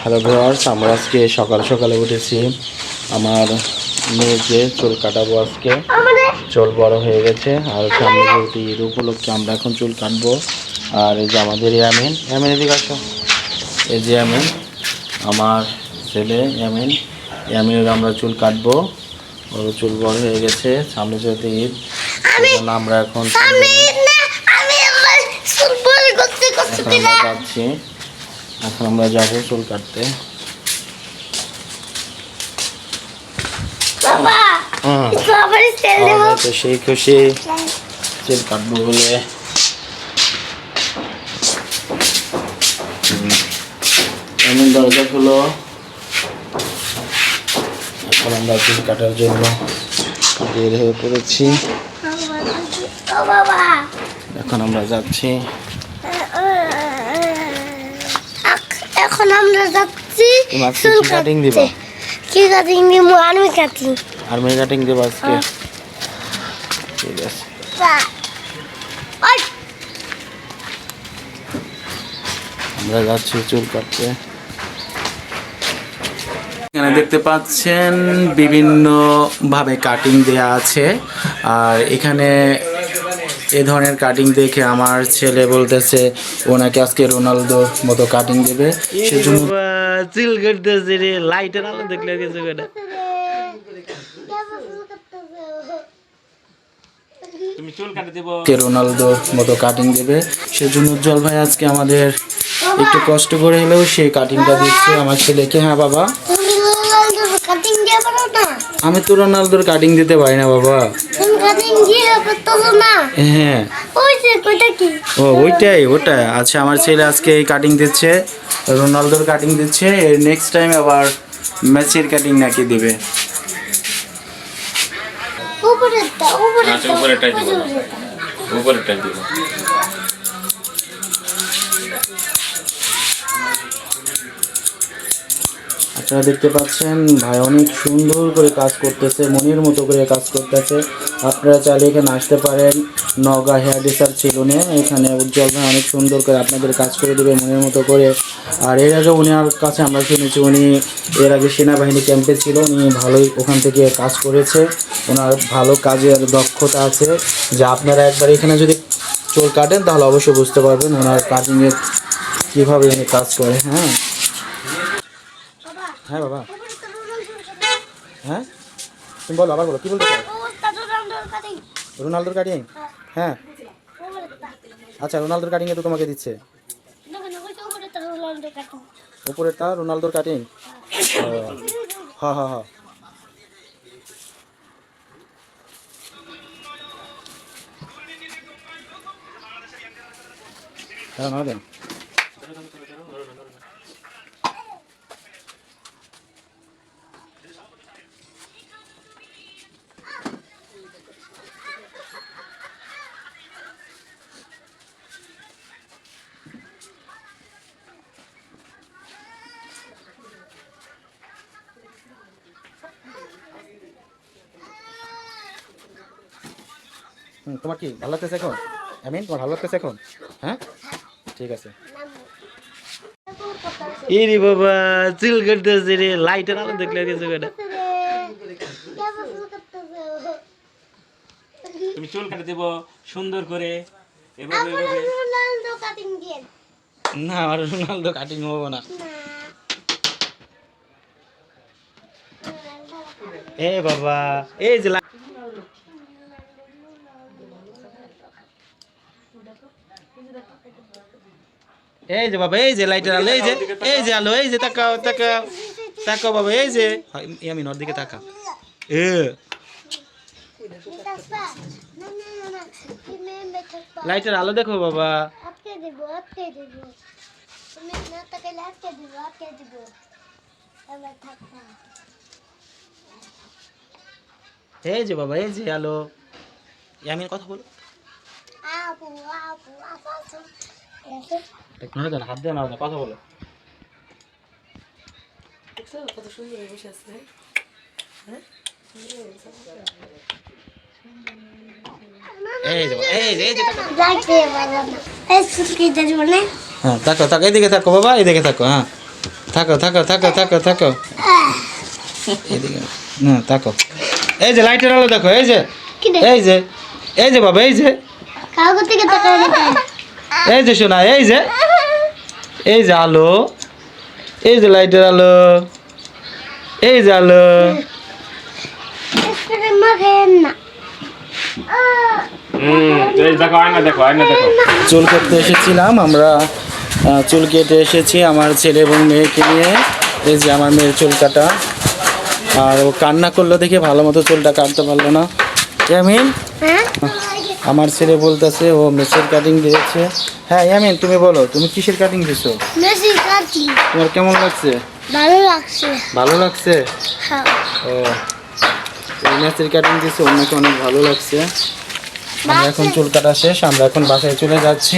Hello viewers, আমরা আজকে সকাল সকালে উঠেছি। আমার মেয়েকে চুল কাটাবো আজকে। চুল বড় হয়ে গেছে আর সামনে যেহেতু ঈদ উপলক্ষে আমরা এখন চুল কাটবো। আর এই যে আমাদের ইয়ামিন, এদিকে আসো। এই যে ইয়ামিন, আমার ছেলে ইয়ামিন, ইয়ামিনের আমরা চুল কাটবো। ওর চুল বড় হয়ে গেছে, সামনে যেহেতু ঈদ সেজন্য আমরা এখন যাচ্ছি। এখন আমরা যাবো চুল কাটতে। সেই খুশি চুল কাটবো বলে। এমন দরজা খুলো। এখন আমরা চুল কাটার জন্য বের হয়ে পড়েছি। এখন আমরা যাচ্ছি। এখন আমরা যাচ্ছি চুল কাটিং দিবা? কি কাটিং দিব? Army cutting. আর্মি কাটিং দেব আজকে? ঠিক আছে। আমরা যাচ্ছি চুল কাটতে। এখানে দেখতে পাচ্ছেন বিভিন্ন ভাবে কাটিং দেয়া আছে। আর এখানে এ ধরনের কাটিং দেখে আমার ছেলে বলতেছে ওনাকে আজকে রোনালদো মতো কাটিং দেবে। সেজন্য চুল কাটতেছে রে, লাইটের আলো দেখলে কিছু করে। তুমি চুল কাটে দেব, কে রোনালদো মতো কাটিং দেবে। সেজন্য উজ্জ্বল ভাই আজকে আমাদের একটু কষ্ট করে হলেও সেই কাটিংটা দিচ্ছে আমার ছেলেকে। হ্যাঁ বাবা, আমি তো রোনালদোর কাটিং দিতে পারি না বাবা। হ্যাঁ, ও ওইটাই। আচ্ছা, আমার ছেলে আজকে এই কাটিং দিচ্ছে, রোনালদোর কাটিং দিচ্ছে। এর নেক্সট টাইম আবার মেসির কাটিং নাকি দিবে। আপনারা দেখতে পাচ্ছেন ভাই অনেক সুন্দর করে কাজ করতেছে, মনের মতো করে কাজ করতেছে। আপনারা চাইলে এখানে আসতে পারেন। নওগাঁ হেয়ার ড্রেসার সেলুনে। এখানে উজ্জ্বল ভাই অনেক সুন্দর করে আপনাদের কাজ করে দেবে মনের মতো করে। আর এর আগে উনার কাছে আমরা শুনেছি উনি এর আগে সেনাবাহিনী ক্যাম্পে ছিল, উনি ভালোই ওখান থেকে কাজ করেছে। ওনার ভালো কাজের দক্ষতা আছে, যা আপনারা একবার এখানে যদি চুল কাটেন তাহলে অবশ্যই বুঝতে পারবেন ওনার কাটিংয়ের কীভাবে উনি কাজ করে। হ্যাঁ হ্যাঁ বাবা, হ্যাঁ তুমি বলো, আবার বলো, কি বলতে চাও? রোনালদোর কাটিং? হ্যাঁ, আচ্ছা, রোনালদোর কাটিং এ তো তোমাকে দিচ্ছে। উপরেরটা রোনালদোর কাটিং? হ্যাঁ হ্যাঁ হ্যাঁ। হ্যাঁ না দেন। তোমার কি ভালো লাগতেছে এখন? আমিন, তোমার ভালো লাগতেছে এখন? হ্যাঁ, ঠিক আছে। এরে বাবা, চুল কাটতেছে রে, লাইটের আলো দেখলে কিছু করে। তুমি চুল কাটে দেব সুন্দর করে, এভাবে এভাবে। না, আমার রোনালদো কাটিং হবো না। এ বাবা, এই যে এই যে বাবা, এই যে লাইটের আলো, এই যে আলো, এই যে তাকাও তাকাও তাকাও বাবা, এই যে আমি ওর দিকে তাকা। লাইটের আলো দেখো বাবা। এই যে বাবা, এই যে আলো। আমি কথা বলো। হাত দিয়ে না, কথা বলো। কত সুন্দর বসে আছে। হ্যাঁ, তাকো তাকো, এদিকে তাকো বাবা, এদিকে তাকো। হ্যাঁ, থাকো থাকো থাকো থাকো থাকো এদিকে না থাকো। এই যে লাইটের আলো দেখো, এই যে কি রে এই যে এই যে বাবা, এই যে কাগজ থেকে তাকায় দিতে এই যে শোনা, এই যে আলো, এই যে লাইটের আলো, এই যে আলো। স্প্রে মাখেন না এই দেখো আয়না দেখো, আয়না দেখো। চুল কাটতে এসেছিলাম আমরা, চুল কেটে এসেছি আমার ছেলে এবং মেয়েকে নিয়ে। এই যে আমার মেয়ের চুল কাটা, আর ও কান্না করলো দেখে ভালো মতো চুলটা কাটতে পারলো না। ইয়ামিন, হ্যাঁ আমার ছেলে বলতেছে ও মেসের কাটিং দিয়েছে। হ্যাঁ ইয়ামিন, তুমি বলো তুমি কিসের কাটিং দিছো? মেসি কাটি তোমার কেমন লাগছে? ভালো লাগছে ভালো লাগছে? হ্যাঁ ও মেসের কাটিং দিয়েছে, ওর নাকি অনেক ভালো লাগছে। আমরা এখন চুল কাটা শেষ, আমরা এখন বাসায় চলে যাচ্ছি।